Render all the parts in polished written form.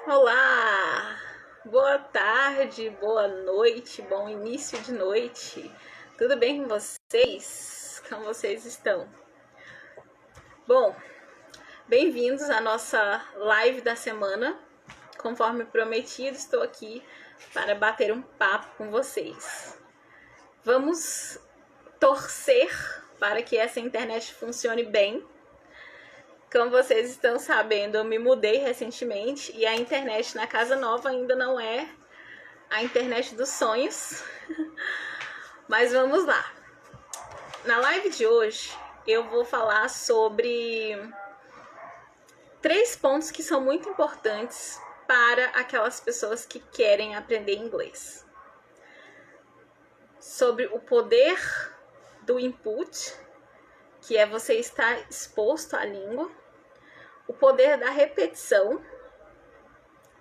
Olá! Boa tarde, boa noite, bom início de noite. Tudo bem com vocês? Como vocês estão? Bom, bem-vindos à nossa live da semana. Conforme prometido, estou aqui para bater um papo com vocês. Vamos torcer para que essa internet funcione bem. Como vocês estão sabendo, eu me mudei recentemente e a internet na casa nova ainda não é a internet dos sonhos. Mas vamos lá. Na live de hoje, eu vou falar sobre 3 pontos que são muito importantes para aquelas pessoas que querem aprender inglês. Sobre o poder do input, que é você estar exposto à língua. O poder da repetição,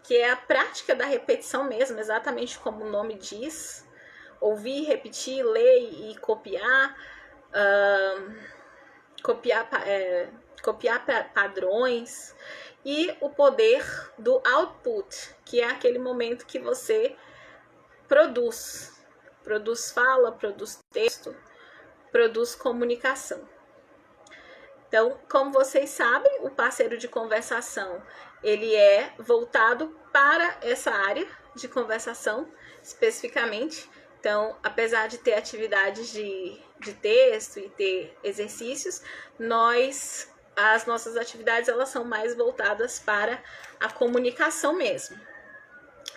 que é a prática da repetição mesmo, exatamente como o nome diz. Ouvir, repetir, ler e copiar. Copiar padrões. E o poder do output, que é aquele momento que você produz. Produz fala, produz texto, produz comunicação. Então, como vocês sabem, o parceiro de conversação, ele é voltado para essa área de conversação, especificamente. Então, apesar de ter atividades de texto e ter exercícios, as nossas atividades, elas são mais voltadas para a comunicação mesmo.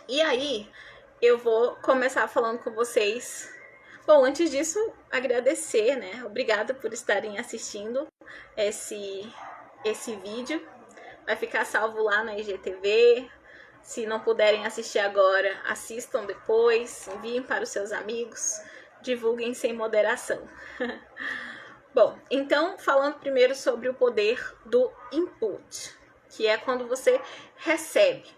E aí, eu vou começar falando com vocês. Bom, antes disso, agradecer, né? Obrigada por estarem assistindo esse vídeo. Vai ficar salvo lá na IGTV. Se não puderem assistir agora, assistam depois, enviem para os seus amigos, divulguem sem moderação. Bom, então, falando primeiro sobre o poder do input, que é quando você recebe.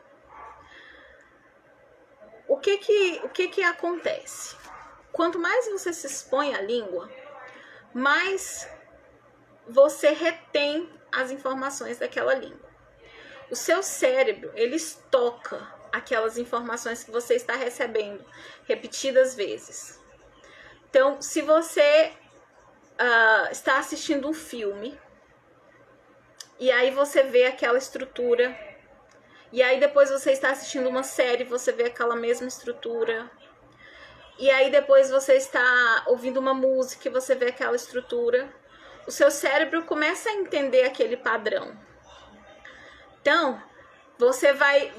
O que acontece? Quanto mais você se expõe à língua, mais você retém as informações daquela língua. O seu cérebro, ele estoca aquelas informações que você está recebendo repetidas vezes. Então, se você está assistindo um filme, e aí você vê aquela estrutura, e aí depois você está assistindo uma série, você vê aquela mesma estrutura, e aí depois você está ouvindo uma música e você vê aquela estrutura, o seu cérebro começa a entender aquele padrão. Então, você vai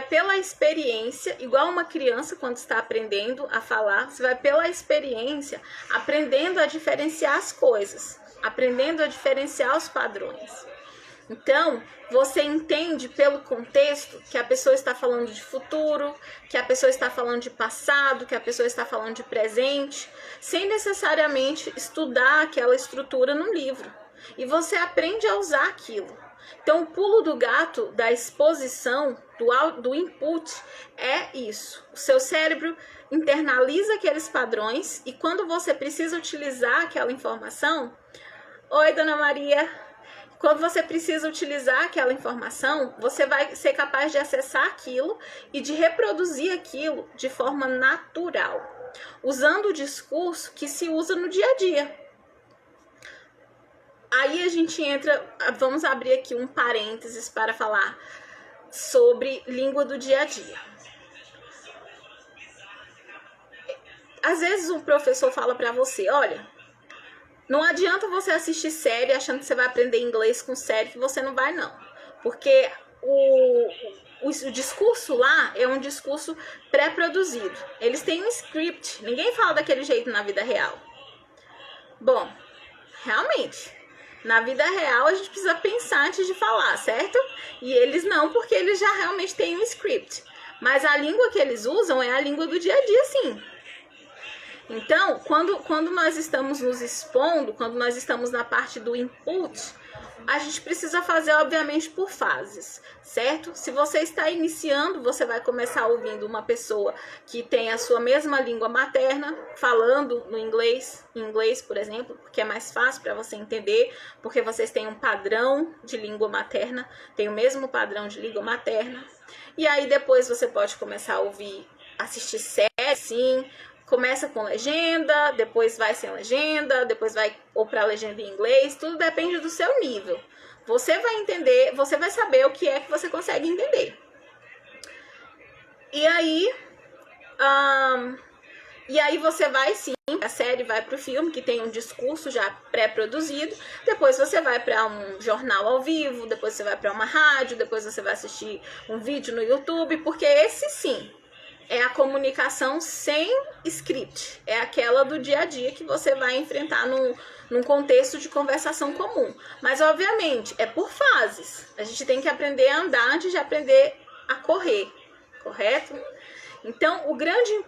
pela experiência, igual uma criança quando está aprendendo a falar, você vai pela experiência aprendendo a diferenciar as coisas, aprendendo a diferenciar os padrões. Então, você entende pelo contexto que a pessoa está falando de futuro, que a pessoa está falando de passado, que a pessoa está falando de presente, sem necessariamente estudar aquela estrutura no livro. E você aprende a usar aquilo. Então, o pulo do gato da exposição, do input, é isso. O seu cérebro internaliza aqueles padrões e quando você precisa utilizar aquela informação... Oi, Dona Maria... Quando você precisa utilizar aquela informação, você vai ser capaz de acessar aquilo e de reproduzir aquilo de forma natural, usando o discurso que se usa no dia a dia. Aí a gente entra, vamos abrir aqui um parênteses para falar sobre língua do dia a dia. Às vezes um professor fala para você, olha... Não adianta você assistir série achando que você vai aprender inglês com série, que você não vai, não. Porque o discurso lá é um discurso pré-produzido. Eles têm um script, ninguém fala daquele jeito na vida real. Bom, realmente, na vida real a gente precisa pensar antes de falar, certo? E eles não, porque eles já realmente têm um script. Mas a língua que eles usam é a língua do dia a dia, sim. Então, quando nós estamos nos expondo, quando nós estamos na parte do input, a gente precisa fazer, obviamente, por fases, certo? Se você está iniciando, você vai começar ouvindo uma pessoa que tem a sua mesma língua materna, falando no inglês, em inglês, por exemplo, porque é mais fácil para você entender, porque vocês têm um padrão de língua materna, tem o mesmo padrão de língua materna. E aí depois você pode começar a ouvir, assistir séries, sim. Começa com legenda, depois vai sem legenda, depois vai ou para legenda em inglês, tudo depende do seu nível. Você vai entender, você vai saber o que é que você consegue entender. E aí você vai sim, a série vai para o filme, que tem um discurso já pré-produzido, depois você vai para um jornal ao vivo, depois você vai para uma rádio, depois você vai assistir um vídeo no YouTube, porque esse sim é a comunicação sem script, é aquela do dia a dia que você vai enfrentar num contexto de conversação comum. Mas, obviamente, é por fases. A gente tem que aprender a andar antes de aprender a correr, correto? Então, o grande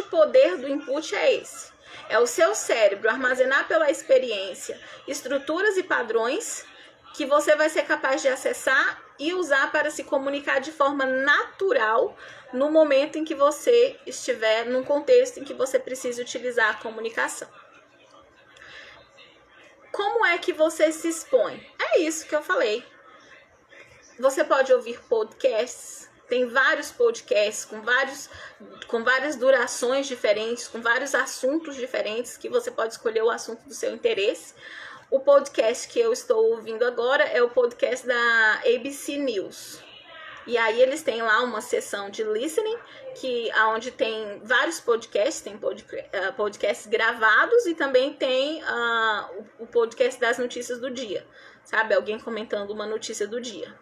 poder do input é esse. É o seu cérebro armazenar pela experiência estruturas e padrões que você vai ser capaz de acessar e usar para se comunicar de forma natural no momento em que você estiver num contexto em que você precise utilizar a comunicação. Como é que você se expõe? É isso que eu falei. Você pode ouvir podcasts, tem vários podcasts com várias durações diferentes, com vários assuntos diferentes, que você pode escolher o assunto do seu interesse. O podcast que eu estou ouvindo agora é o podcast da ABC News. E aí eles têm lá uma seção de listening, onde tem vários podcasts, tem podcasts gravados e também tem o podcast das notícias do dia, sabe? Alguém comentando uma notícia do dia.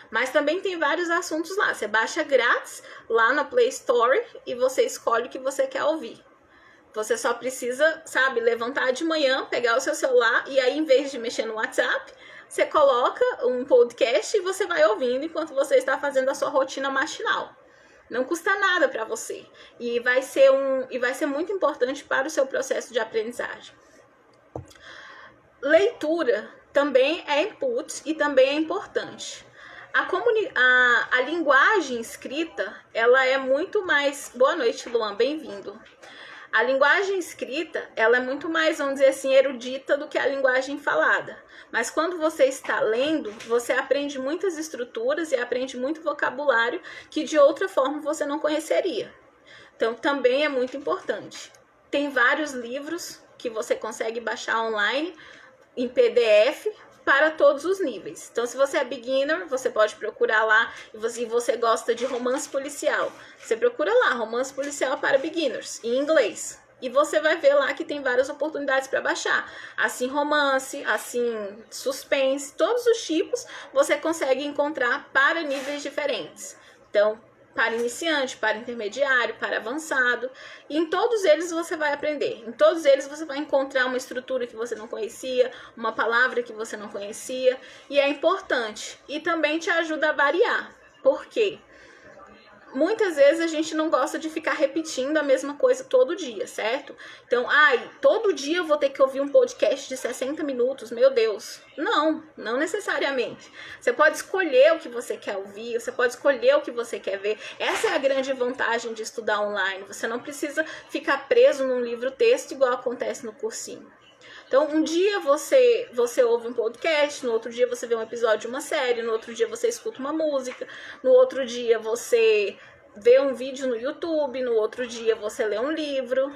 Mas também tem vários assuntos lá. Você baixa grátis lá na Play Store e você escolhe o que você quer ouvir. Você só precisa, sabe, levantar de manhã, pegar o seu celular e aí, em vez de mexer no WhatsApp, você coloca um podcast e você vai ouvindo enquanto você está fazendo a sua rotina matinal. Não custa nada para você e vai ser muito importante para o seu processo de aprendizagem. Leitura também é input e também é importante. A linguagem escrita, ela é muito mais... Boa noite, Luan, bem-vindo. A linguagem escrita, ela é muito mais, vamos dizer assim, erudita do que a linguagem falada. Mas quando você está lendo, você aprende muitas estruturas e aprende muito vocabulário que de outra forma você não conheceria. Então, também é muito importante. Tem vários livros que você consegue baixar online em PDF para todos os níveis. Então, se você é beginner, você pode procurar lá, e você gosta de romance policial, você procura lá, romance policial para beginners, em inglês. E você vai ver lá que tem várias oportunidades para baixar. Assim, romance, assim, suspense, todos os tipos você consegue encontrar para níveis diferentes. Então, para iniciante, para intermediário, para avançado. E em todos eles você vai aprender. Em todos eles você vai encontrar uma estrutura que você não conhecia, uma palavra que você não conhecia. E é importante. E também te ajuda a variar. Por quê? Muitas vezes a gente não gosta de ficar repetindo a mesma coisa todo dia, certo? Então, todo dia eu vou ter que ouvir um podcast de 60 minutos, meu Deus. Não necessariamente. Você pode escolher o que você quer ouvir, você pode escolher o que você quer ver. Essa é a grande vantagem de estudar online. Você não precisa ficar preso num livro-texto igual acontece no cursinho. Então, um dia você ouve um podcast, no outro dia você vê um episódio de uma série, no outro dia você escuta uma música, no outro dia você vê um vídeo no YouTube, no outro dia você lê um livro.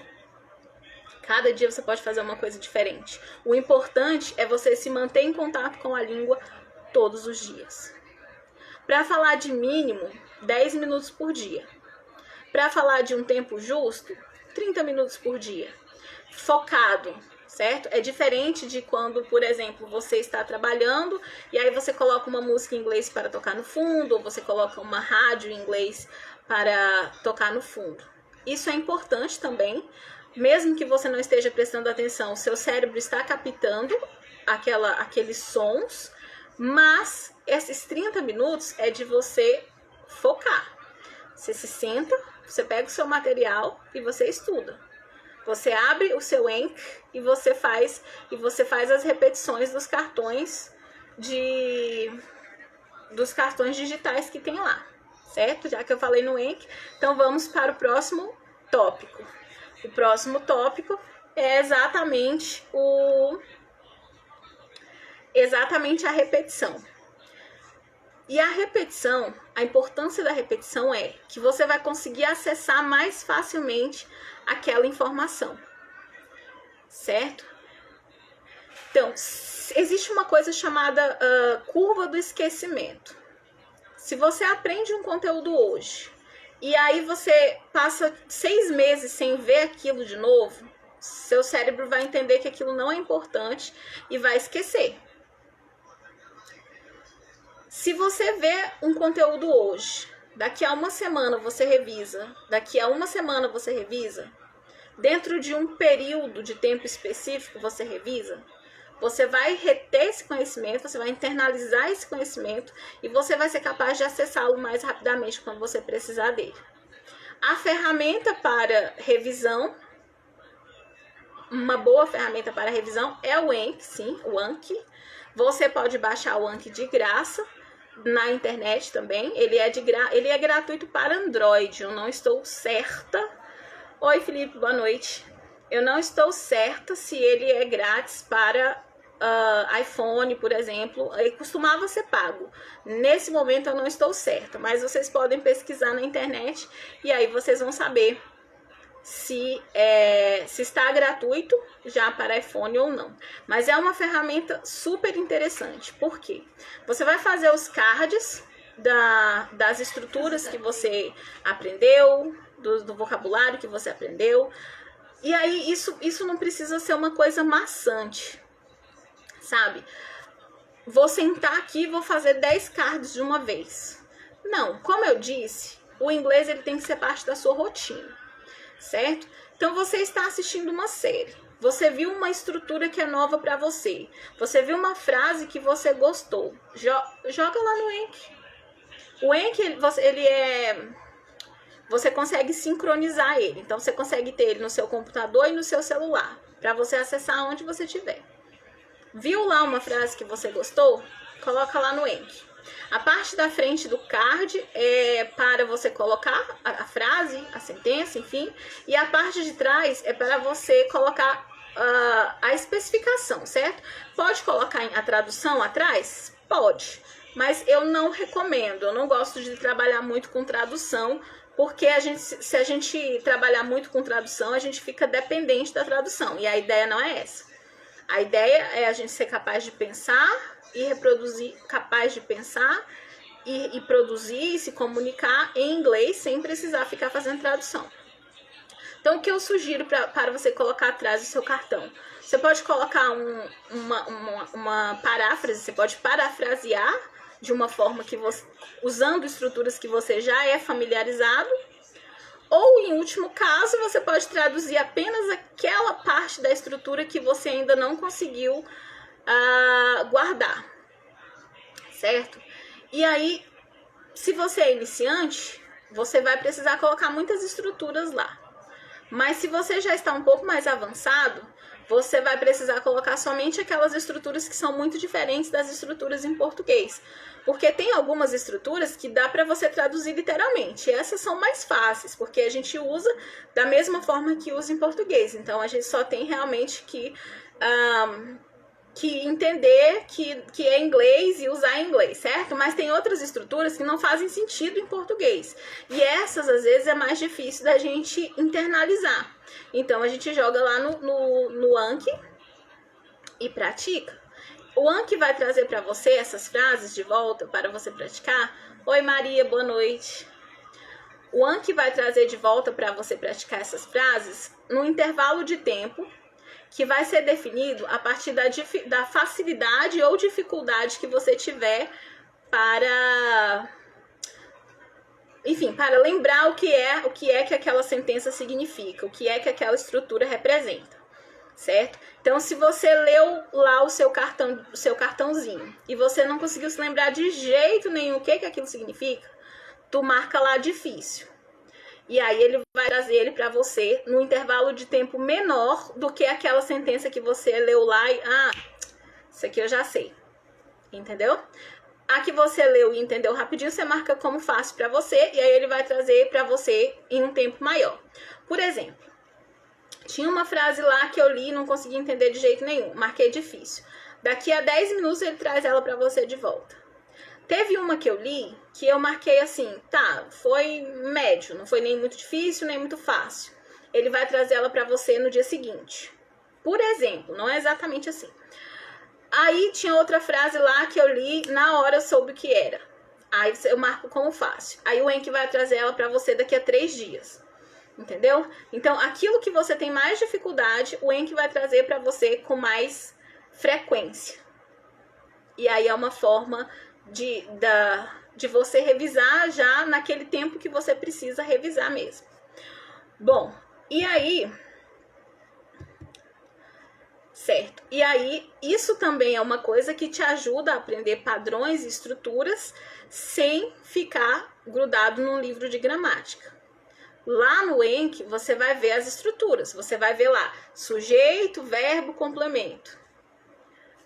Cada dia você pode fazer uma coisa diferente. O importante é você se manter em contato com a língua todos os dias. Para falar de mínimo, 10 minutos por dia. Para falar de um tempo justo, 30 minutos por dia. Focado. Certo? É diferente de quando, por exemplo, você está trabalhando e aí você coloca uma música em inglês para tocar no fundo, ou você coloca uma rádio em inglês para tocar no fundo. Isso é importante também, mesmo que você não esteja prestando atenção, o seu cérebro está captando aqueles sons, mas esses 30 minutos é de você focar. Você se senta, você pega o seu material e você estuda. Você abre o seu Anki e você faz as repetições dos cartões digitais que tem lá, certo? Já que eu falei no Anki, então vamos para o próximo tópico. O próximo tópico é exatamente a repetição. E a repetição, a importância da repetição é que você vai conseguir acessar mais facilmente aquela informação, certo? Então, existe uma coisa chamada curva do esquecimento. Se você aprende um conteúdo hoje e aí você passa 6 meses sem ver aquilo de novo, seu cérebro vai entender que aquilo não é importante e vai esquecer. Se você vê um conteúdo hoje, daqui a uma semana você revisa, dentro de um período de tempo específico você revisa, você vai reter esse conhecimento, você vai internalizar esse conhecimento e você vai ser capaz de acessá-lo mais rapidamente quando você precisar dele. A ferramenta para revisão, uma boa ferramenta para revisão é o Anki, sim, o Anki. Você pode baixar o Anki de graça na internet também. Ele é gratuito para Android. Eu não estou certa. Oi, Felipe, boa noite. Eu não estou certa se ele é grátis para iPhone, por exemplo. Ele costumava ser pago. Nesse momento eu não estou certa, mas vocês podem pesquisar na internet e aí vocês vão saber se está gratuito já para iPhone ou não. Mas é uma ferramenta super interessante. Por quê? Você vai fazer os cards das estruturas que você aprendeu, do vocabulário que você aprendeu. E aí isso não precisa ser uma coisa maçante, sabe? Vou sentar aqui e vou fazer 10 cards de uma vez. Não, como eu disse, o inglês ele tem que ser parte da sua rotina, certo? Então você está assistindo uma série, você viu uma estrutura que é nova para você, você viu uma frase que você gostou, joga lá no Anki. O Anki, você consegue sincronizar ele, então você consegue ter ele no seu computador e no seu celular, para você acessar onde você estiver. Viu lá uma frase que você gostou? Coloca lá no Anki. A parte da frente do card é para você colocar a frase, a sentença, enfim. E a parte de trás é para você colocar a especificação, certo? Pode colocar a tradução atrás? Pode. Mas eu não recomendo, eu não gosto de trabalhar muito com tradução, porque se a gente trabalhar muito com tradução, a gente fica dependente da tradução. E a ideia não é essa. A ideia é a gente ser capaz de pensar e reproduzir, capaz de pensar e produzir e se comunicar em inglês sem precisar ficar fazendo tradução. Então, o que eu sugiro para você colocar atrás do seu cartão? Você pode colocar uma paráfrase, você pode parafrasear de uma forma que você, usando estruturas que você já é familiarizado, ou, em último caso, você pode traduzir apenas aquela parte da estrutura que você ainda não conseguiu guardar, certo? E aí, se você é iniciante, você vai precisar colocar muitas estruturas lá. Mas se você já está um pouco mais avançado, você vai precisar colocar somente aquelas estruturas que são muito diferentes das estruturas em português. Porque tem algumas estruturas que dá para você traduzir literalmente. E essas são mais fáceis, porque a gente usa da mesma forma que usa em português. Então, a gente só tem realmente que entender que é inglês e usar inglês, certo? Mas tem outras estruturas que não fazem sentido em português. E essas, às vezes, é mais difícil da gente internalizar. Então, a gente joga lá no Anki e pratica. O Anki vai trazer para você essas frases de volta para você praticar. Oi, Maria, boa noite. O Anki vai trazer de volta para você praticar essas frases no intervalo de tempo que vai ser definido a partir da facilidade ou dificuldade que você tiver para, enfim, para lembrar o que é que aquela sentença significa, o que é que aquela estrutura representa, certo? Então, se você leu lá o seu cartãozinho e você não conseguiu se lembrar de jeito nenhum o que aquilo significa, tu marca lá difícil. E aí ele vai trazer ele para você no intervalo de tempo menor do que aquela sentença que você leu lá e isso aqui eu já sei. Entendeu? A que você leu e entendeu rapidinho, você marca como fácil para você e aí ele vai trazer para você em um tempo maior. Por exemplo, tinha uma frase lá que eu li e não consegui entender de jeito nenhum, marquei difícil. Daqui a 10 minutos ele traz ela para você de volta. Teve uma que eu li que eu marquei assim, tá, foi médio, não foi nem muito difícil, nem muito fácil. Ele vai trazer ela para você no dia seguinte. Por exemplo, não é exatamente assim. Aí tinha outra frase lá que eu li, na hora eu soube o que era. Aí eu marco como fácil. Aí o Enki vai trazer ela para você daqui a 3 dias. Entendeu? Então, aquilo que você tem mais dificuldade, o Enki vai trazer para você com mais frequência. E aí é uma forma de você revisar já naquele tempo que você precisa revisar mesmo. Bom, e aí... Certo. E aí, isso também é uma coisa que te ajuda a aprender padrões e estruturas sem ficar grudado num livro de gramática. Lá no Enki, você vai ver as estruturas. Você vai ver lá sujeito, verbo, complemento.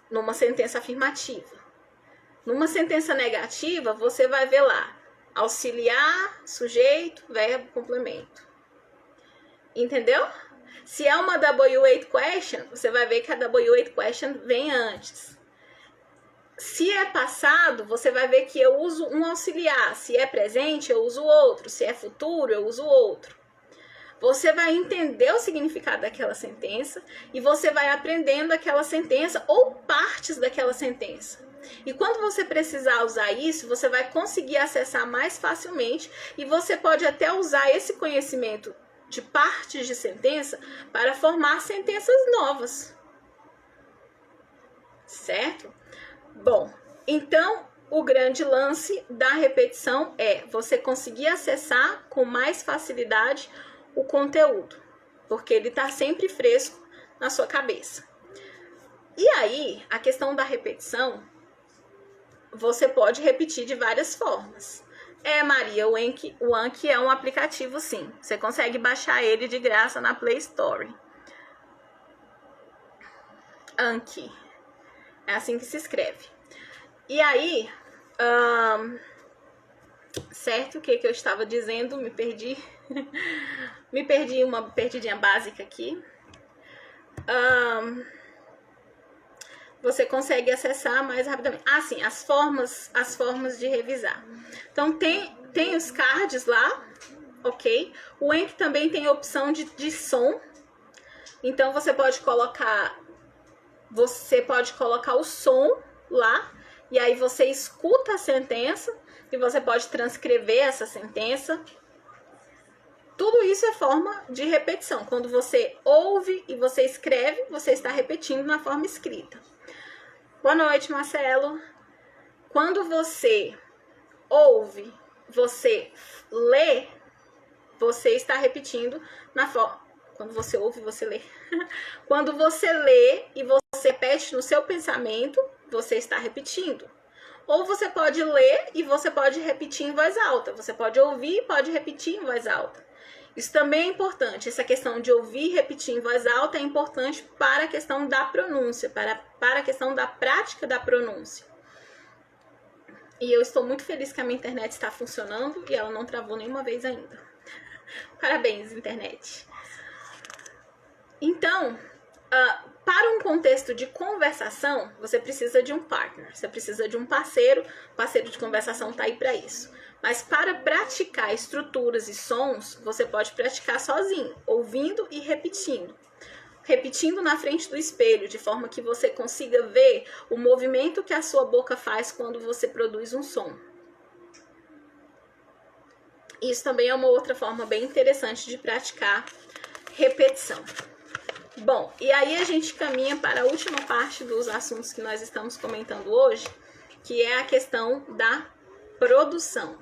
Numa sentença afirmativa. Numa sentença negativa, você vai ver lá auxiliar, sujeito, verbo, complemento. Entendeu? Se é uma W8 question, você vai ver que a W8 question vem antes. Se é passado, você vai ver que eu uso um auxiliar. Se é presente, eu uso outro. Se é futuro, eu uso outro. Você vai entender o significado daquela sentença e você vai aprendendo aquela sentença ou partes daquela sentença. E quando você precisar usar isso, você vai conseguir acessar mais facilmente e você pode até usar esse conhecimento de partes de sentença para formar sentenças novas. Certo? Bom, então o grande lance da repetição é você conseguir acessar com mais facilidade o conteúdo, porque ele está sempre fresco na sua cabeça. E aí, a questão da repetição, você pode repetir de várias formas. Maria, o Anki é um aplicativo, sim. Você consegue baixar ele de graça na Play Store. Anki. É assim que se escreve. E aí, certo? O que eu estava dizendo? Me perdi. Me perdi uma perdidinha básica aqui. Você consegue acessar mais rapidamente. Sim, as formas de revisar. Então, tem os cards lá, ok? O Enki também tem a opção de som. Então, você pode colocar o som lá, e aí você escuta a sentença, e você pode transcrever essa sentença. Tudo isso é forma de repetição. Quando você ouve e você escreve, você está repetindo na forma escrita. Boa noite, Marcelo. Quando você ouve, você lê, você está repetindo na forma... Quando você ouve, você lê. Quando você lê e você repete no seu pensamento, você está repetindo. Ou você pode ler e você pode repetir em voz alta. Você pode ouvir e pode repetir em voz alta. Isso também é importante. Essa questão de ouvir e repetir em voz alta é importante para a questão da pronúncia, para a questão da prática da pronúncia. E eu estou muito feliz que a minha internet está funcionando e ela não travou nenhuma vez ainda. Parabéns, internet. Então, para um contexto de conversação, você precisa de um partner, você precisa de um parceiro. O parceiro de conversação está aí para isso. Mas para praticar estruturas e sons, você pode praticar sozinho, ouvindo e repetindo. Repetindo na frente do espelho, de forma que você consiga ver o movimento que a sua boca faz quando você produz um som. Isso também é uma outra forma bem interessante de praticar repetição. Bom, e aí a gente caminha para a última parte dos assuntos que nós estamos comentando hoje, que é a questão da produção.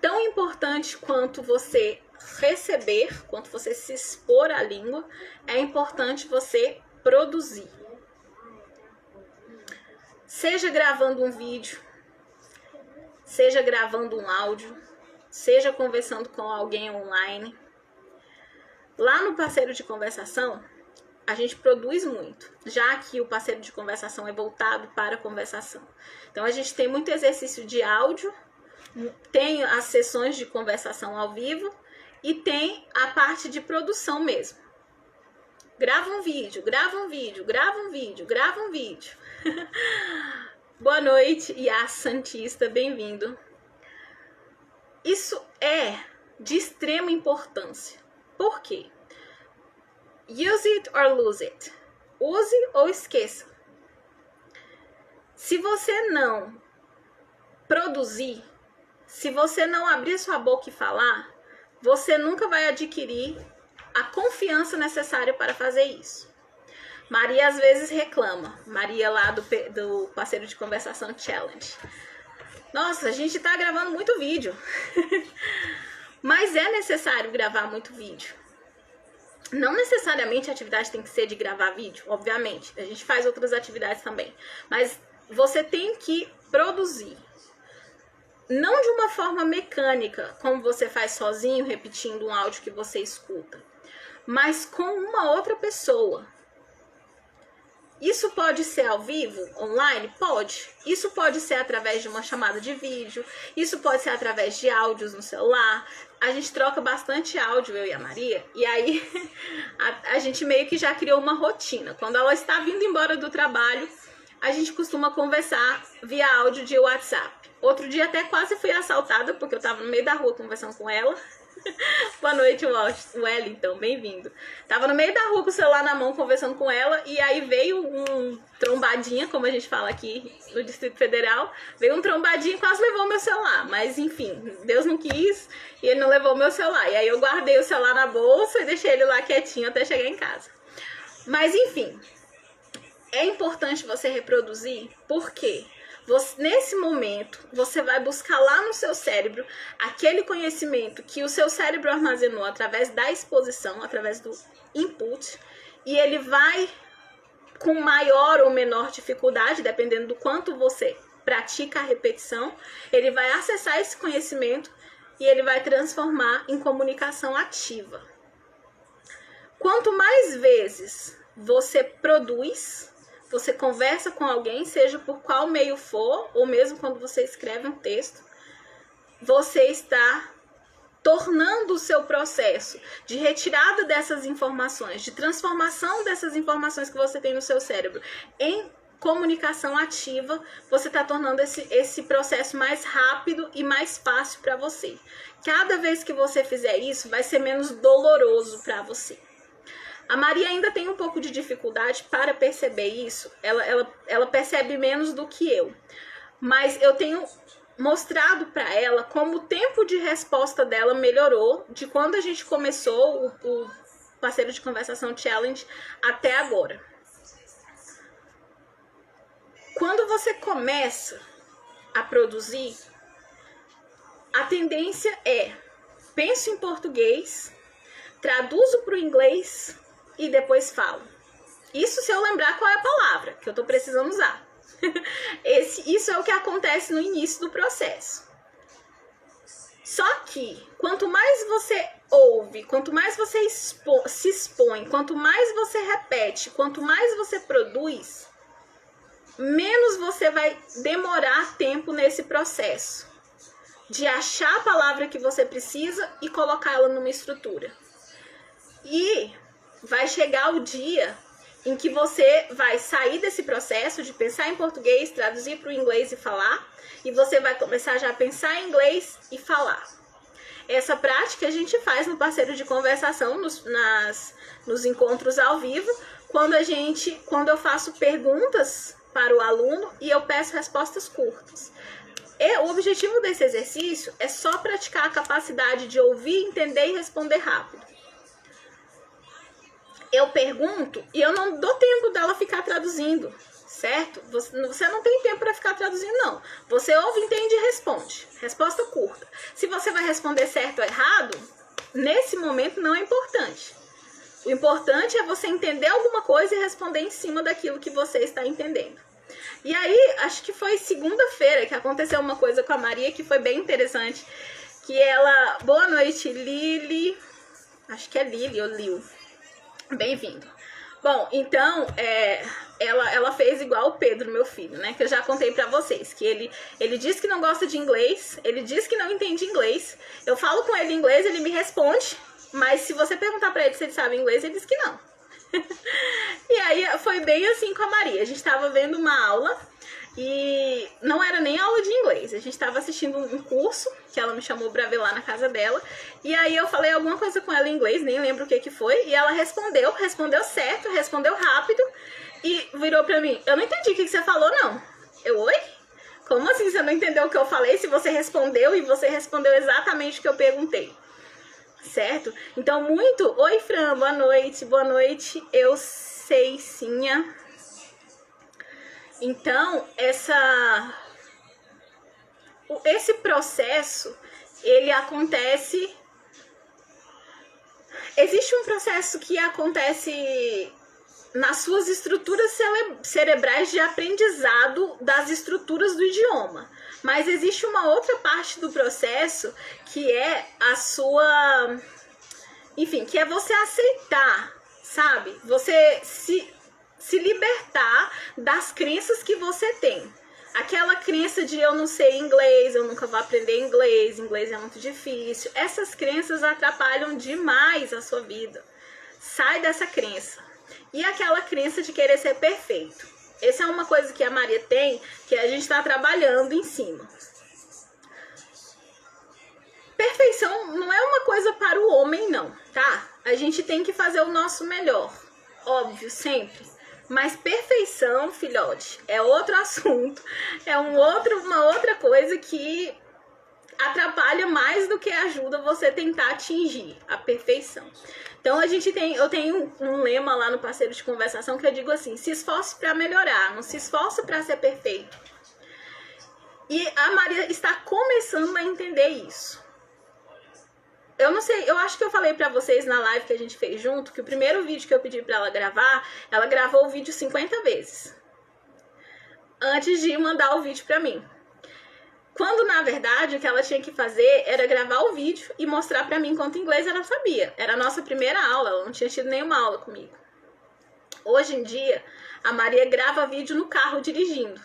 Tão importante quanto você receber, quanto você se expor à língua, é importante você produzir. Seja gravando um vídeo, seja gravando um áudio, seja conversando com alguém online. Lá no parceiro de conversação, a gente produz muito, já que o parceiro de conversação é voltado para a conversação. Então, a gente tem muito exercício de áudio, tem as sessões de conversação ao vivo e tem a parte de produção mesmo. Grava um vídeo, grava um vídeo, grava um vídeo, grava um vídeo. Boa noite, Yas Santista, bem-vindo. Isso é de extrema importância. Por quê? Use it or lose it. Use ou esqueça. Se você não produzir, se você não abrir sua boca e falar, você nunca vai adquirir a confiança necessária para fazer isso. Maria às vezes reclama. Maria lá do parceiro de conversação Challenge. Nossa, a gente tá gravando muito vídeo. Mas é necessário gravar muito vídeo. Não necessariamente a atividade tem que ser de gravar vídeo, obviamente. A gente faz outras atividades também. Mas você tem que produzir. Não de uma forma mecânica, como você faz sozinho, repetindo um áudio que você escuta. Mas com uma outra pessoa. Isso pode ser ao vivo, online? Pode. Isso pode ser através de uma chamada de vídeo. Isso pode ser através de áudios no celular. A gente troca bastante áudio, eu e a Maria. E aí, a gente meio que já criou uma rotina. Quando ela está vindo embora do trabalho, a gente costuma conversar via áudio de WhatsApp. Outro dia até quase fui assaltada, porque eu estava no meio da rua conversando com ela. Boa noite, Wellington, bem-vindo. Tava no meio da rua com o celular na mão conversando com ela e aí veio um trombadinha, como a gente fala aqui no Distrito Federal, veio um trombadinho e quase levou meu celular, mas enfim, Deus não quis e ele não levou meu celular. E aí eu guardei o celular na bolsa e deixei ele lá quietinho até chegar em casa. Mas enfim, é importante você reproduzir, por quê? Nesse momento, você vai buscar lá no seu cérebro aquele conhecimento que o seu cérebro armazenou através da exposição, através do input, e ele vai, com maior ou menor dificuldade, dependendo do quanto você pratica a repetição, ele vai acessar esse conhecimento e ele vai transformar em comunicação ativa. Quanto mais vezes você produz, você conversa com alguém, seja por qual meio for, ou mesmo quando você escreve um texto, você está tornando o seu processo de retirada dessas informações, de transformação dessas informações que você tem no seu cérebro em comunicação ativa, você está tornando esse processo mais rápido e mais fácil para você. Cada vez que você fizer isso, vai ser menos doloroso para você. A Maria ainda tem um pouco de dificuldade para perceber isso, ela percebe menos do que eu. Mas eu tenho mostrado para ela como o tempo de resposta dela melhorou de quando a gente começou o parceiro de conversação challenge até agora. Quando você começa a produzir, a tendência é, penso em português, traduzo para o inglês e depois falo. Isso se eu lembrar qual é a palavra que eu tô precisando usar. Isso é o que acontece no início do processo. Só que, quanto mais você ouve, quanto mais você se expõe, quanto mais você repete, quanto mais você produz, menos você vai demorar tempo nesse processo de achar a palavra que você precisa e colocá-la numa estrutura. E vai chegar o dia em que você vai sair desse processo de pensar em português, traduzir para o inglês e falar, e você vai começar já a pensar em inglês e falar. Essa prática a gente faz no parceiro de conversação, nos encontros ao vivo, quando eu faço perguntas para o aluno e eu peço respostas curtas. E o objetivo desse exercício é só praticar a capacidade de ouvir, entender e responder rápido. Eu pergunto e eu não dou tempo dela ficar traduzindo, certo? Você não tem tempo para ficar traduzindo, não. Você ouve, entende e responde. Resposta curta. Se você vai responder certo ou errado, nesse momento não é importante. O importante é você entender alguma coisa e responder em cima daquilo que você está entendendo. E aí, acho que foi segunda-feira que aconteceu uma coisa com a Maria que foi bem interessante, que ela... Boa noite, Lili. Acho que é Lili ou Lil. Bem-vindo. Bom, então, ela fez igual o Pedro, meu filho, né? Que eu já contei pra vocês. Que ele diz que não gosta de inglês, ele diz que não entende inglês. Eu falo com ele em inglês, ele me responde. Mas se você perguntar pra ele se ele sabe inglês, ele diz que não. E aí, foi bem assim com a Maria. A gente tava vendo uma aula e não era nem aula de inglês. A gente tava assistindo um curso que ela me chamou pra ver lá na casa dela. E aí eu falei alguma coisa com ela em inglês, nem lembro o que foi. E ela respondeu certo, respondeu rápido. E virou pra mim, eu não entendi o que você falou, não. Eu, oi? Como assim você não entendeu o que eu falei? Se você respondeu e você respondeu exatamente o que eu perguntei. Certo? Então, muito... Oi, Fran, boa noite. Boa noite, eu sei, Sinha. Então, esse processo, ele acontece... Existe um processo que acontece nas suas estruturas cerebrais de aprendizado das estruturas do idioma. Mas existe uma outra parte do processo que é a sua... Enfim, que é você aceitar, sabe? Você se libertar das crenças que você tem. Aquela crença de eu não sei inglês, eu nunca vou aprender inglês, inglês é muito difícil. Essas crenças atrapalham demais a sua vida. Sai dessa crença. E aquela crença de querer ser perfeito. Essa é uma coisa que a Maria tem, que a gente está trabalhando em cima. Perfeição não é uma coisa para o homem, não, tá? A gente tem que fazer o nosso melhor, óbvio, sempre. Mas perfeição, filhote, é outro assunto, é uma outra coisa que atrapalha mais do que ajuda você tentar atingir a perfeição. Então eu tenho um lema lá no Parceiro de Conversação que eu digo assim: se esforce para melhorar, não se esforce para ser perfeito. E a Maria está começando a entender isso. Eu não sei, eu acho que eu falei pra vocês na live que a gente fez junto, que o primeiro vídeo que eu pedi pra ela gravou o vídeo 50 vezes. Antes de mandar o vídeo pra mim. Quando, na verdade, o que ela tinha que fazer era gravar o vídeo e mostrar pra mim quanto inglês ela sabia. Era a nossa primeira aula, ela não tinha tido nenhuma aula comigo. Hoje em dia, a Maria grava vídeo no carro dirigindo.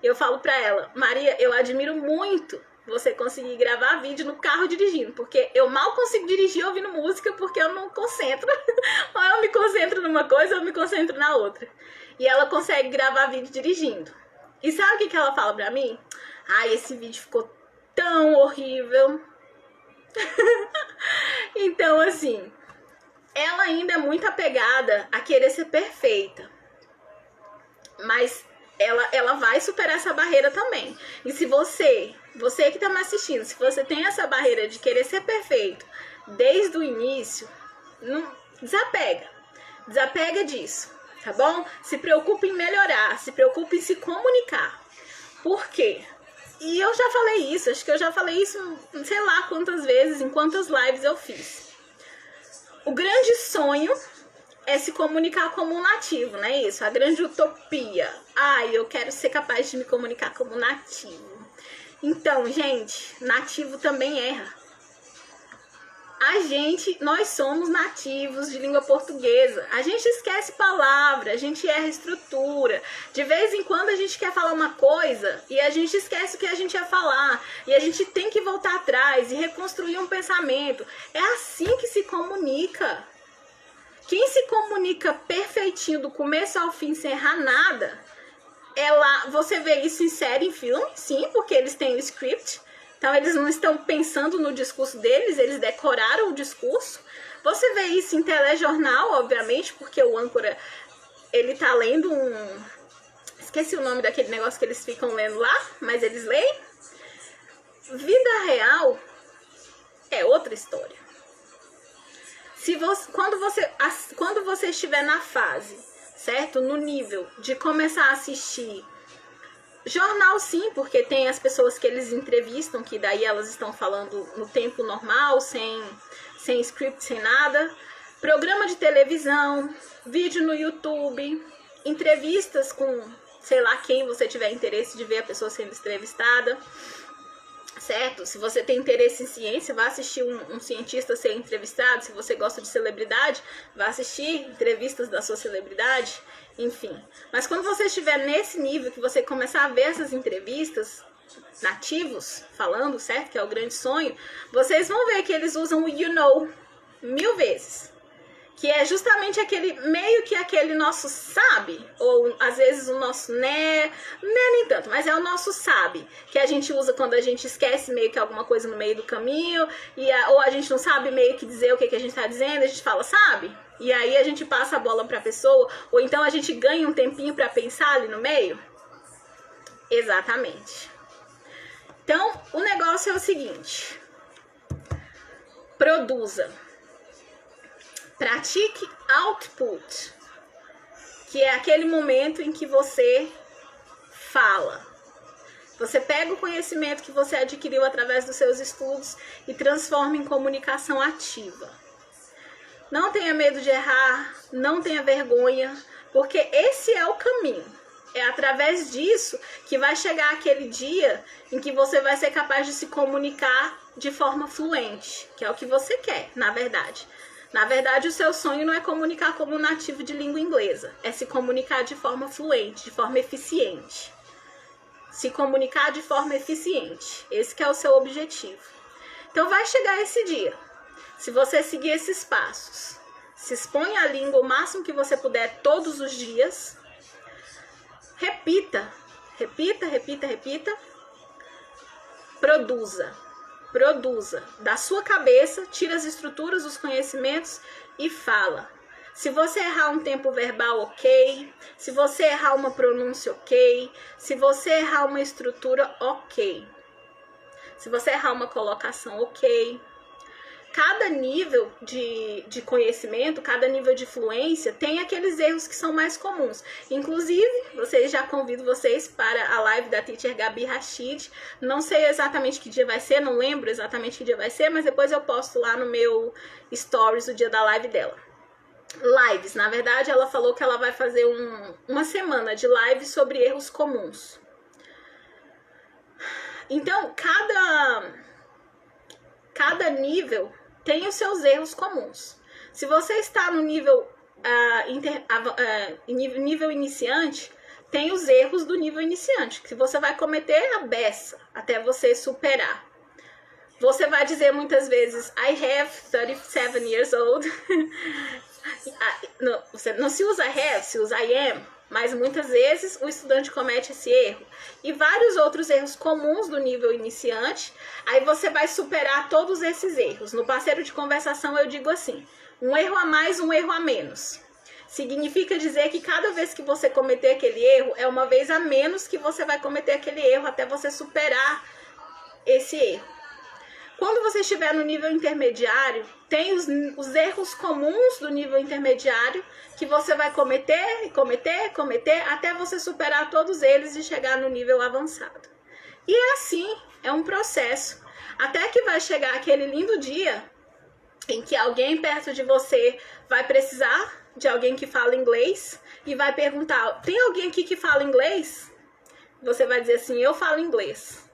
Eu falo pra ela, Maria, eu admiro muito você conseguir gravar vídeo no carro dirigindo, porque eu mal consigo dirigir ouvindo música porque eu não concentro. Ou eu me concentro numa coisa ou eu me concentro na outra. E ela consegue gravar vídeo dirigindo. E sabe o que ela fala pra mim? Ai, esse vídeo ficou tão horrível. Então, assim, ela ainda é muito apegada a querer ser perfeita. Mas ela vai superar essa barreira também. E se você que tá me assistindo, se você tem essa barreira de querer ser perfeito desde o início, não desapega. Desapega disso, tá bom? Se preocupe em melhorar, se preocupe em se comunicar. Por quê? E eu já falei isso, acho que eu já falei isso, sei lá quantas vezes, em quantas lives eu fiz. O grande sonho é se comunicar como um nativo, não é isso? A grande utopia. Ai, eu quero ser capaz de me comunicar como nativo. Então, gente, nativo também erra. Nós somos nativos de língua portuguesa. A gente esquece palavra, a gente erra estrutura. De vez em quando a gente quer falar uma coisa e a gente esquece o que a gente ia falar. E a gente tem que voltar atrás e reconstruir um pensamento. É assim que se comunica. Quem se comunica perfeitinho do começo ao fim sem errar nada, você vê isso em série, em filme, sim, porque eles têm o script. Então, eles não estão pensando no discurso deles, eles decoraram o discurso. Você vê isso em telejornal, obviamente, porque o âncora, ele tá lendo esqueci o nome daquele negócio que eles ficam lendo lá, mas eles leem. Vida real é outra história. Quando você estiver na fase, certo? No nível de começar a assistir jornal, sim, porque tem as pessoas que eles entrevistam, que daí elas estão falando no tempo normal, sem script, sem nada. Programa de televisão, vídeo no YouTube, entrevistas com, sei lá, quem você tiver interesse de ver a pessoa sendo entrevistada. certo? Se você tem interesse em ciência, vá assistir um cientista ser entrevistado. Se você gosta de celebridade, vá assistir entrevistas da sua celebridade, enfim. Mas quando você estiver nesse nível, que você começar a ver essas entrevistas, nativos falando, certo? Que é o grande sonho, vocês vão ver que eles usam o you know 1000 vezes. Que é justamente aquele, meio que aquele nosso sabe, ou às vezes o nosso né nem tanto, mas é o nosso sabe, que a gente usa quando a gente esquece meio que alguma coisa no meio do caminho, ou a gente não sabe meio que dizer o que a gente tá dizendo, a gente fala sabe, e aí a gente passa a bola pra pessoa, ou então a gente ganha um tempinho pra pensar ali no meio. Exatamente. Então, o negócio é o seguinte, produza. Pratique output, que é aquele momento em que você fala. Você pega o conhecimento que você adquiriu através dos seus estudos e transforma em comunicação ativa. Não tenha medo de errar, não tenha vergonha, porque esse é o caminho. É através disso que vai chegar aquele dia em que você vai ser capaz de se comunicar de forma fluente, que é o que você quer, na verdade. Na verdade, o seu sonho não é comunicar como nativo de língua inglesa, é se comunicar de forma fluente, de forma eficiente. Se comunicar de forma eficiente, esse que é o seu objetivo. Então vai chegar esse dia, se você seguir esses passos. Se exponha a língua o máximo que você puder todos os dias. Repita, repita, repita, repita. Produza da sua cabeça, tira as estruturas, os conhecimentos e fala. Se você errar um tempo verbal, ok. Se você errar uma pronúncia, ok. Se você errar uma estrutura, ok. Se você errar uma colocação, ok. Cada nível de conhecimento, cada nível de fluência tem aqueles erros que são mais comuns. Inclusive, já convido vocês para a live da Teacher Gabi Rashid. Não sei exatamente que dia vai ser, não lembro exatamente que dia vai ser, mas depois eu posto lá no meu stories o dia da live dela. Lives, na verdade, ela falou que ela vai fazer uma semana de live sobre erros comuns. Então, cada nível tem os seus erros comuns. Se você está no nível nível iniciante, tem os erros do nível iniciante, que você vai cometer a beça até você superar. Você vai dizer muitas vezes, I have 37 years old. Não se usa have, se usa I am. Mas muitas vezes o estudante comete esse erro. E vários outros erros comuns do nível iniciante. Aí você vai superar todos esses erros. No parceiro de conversação eu digo assim, um erro a mais, um erro a menos. Significa dizer que cada vez que você cometer aquele erro, é uma vez a menos que você vai cometer aquele erro até você superar esse erro. Quando você estiver no nível intermediário, tem os erros comuns do nível intermediário que você vai cometer, até você superar todos eles e chegar no nível avançado. E é assim, é um processo. Até que vai chegar aquele lindo dia em que alguém perto de você vai precisar de alguém que fala inglês e vai perguntar, tem alguém aqui que fala inglês? Você vai dizer assim, eu falo inglês.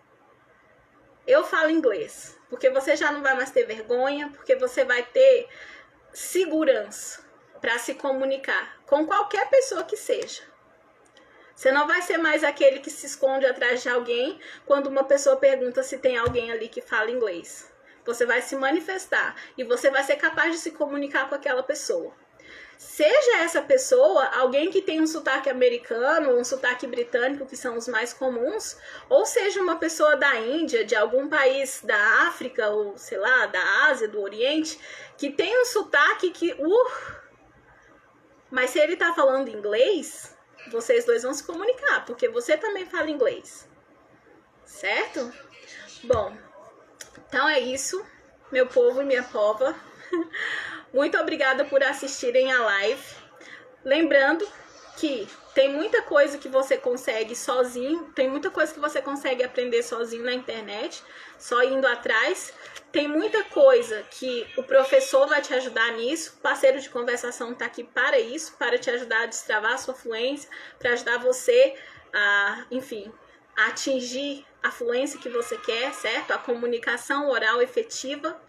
Eu falo inglês. Porque você já não vai mais ter vergonha, porque você vai ter segurança para se comunicar com qualquer pessoa que seja. Você não vai ser mais aquele que se esconde atrás de alguém quando uma pessoa pergunta se tem alguém ali que fala inglês. Você vai se manifestar e você vai ser capaz de se comunicar com aquela pessoa. Seja essa pessoa alguém que tem um sotaque americano, um sotaque britânico, que são os mais comuns, ou seja uma pessoa da Índia, de algum país da África, ou sei lá, da Ásia, do Oriente, que tem um sotaque que... Mas se ele tá falando inglês, vocês dois vão se comunicar, porque você também fala inglês. Certo? Bom, então é isso, meu povo e minha pova. Muito obrigada por assistirem a live. Lembrando que tem muita coisa que você consegue sozinho, tem muita coisa que você consegue aprender sozinho na internet, só indo atrás. Tem muita coisa que o professor vai te ajudar nisso, o parceiro de conversação está aqui para isso, para te ajudar a destravar a sua fluência, para ajudar você a, enfim, atingir a fluência que você quer, certo? A comunicação oral efetiva.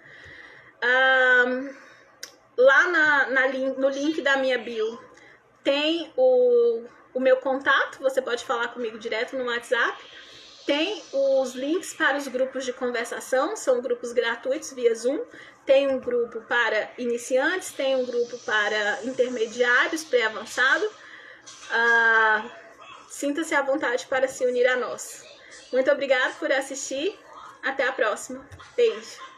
Lá no link da minha bio tem o meu contato, você pode falar comigo direto no WhatsApp. Tem os links para os grupos de conversação, são grupos gratuitos via Zoom. Tem um grupo para iniciantes, tem um grupo para intermediários, pré-avançado. Sinta-se à vontade para se unir a nós. Muito obrigada por assistir. Até a próxima. Beijo.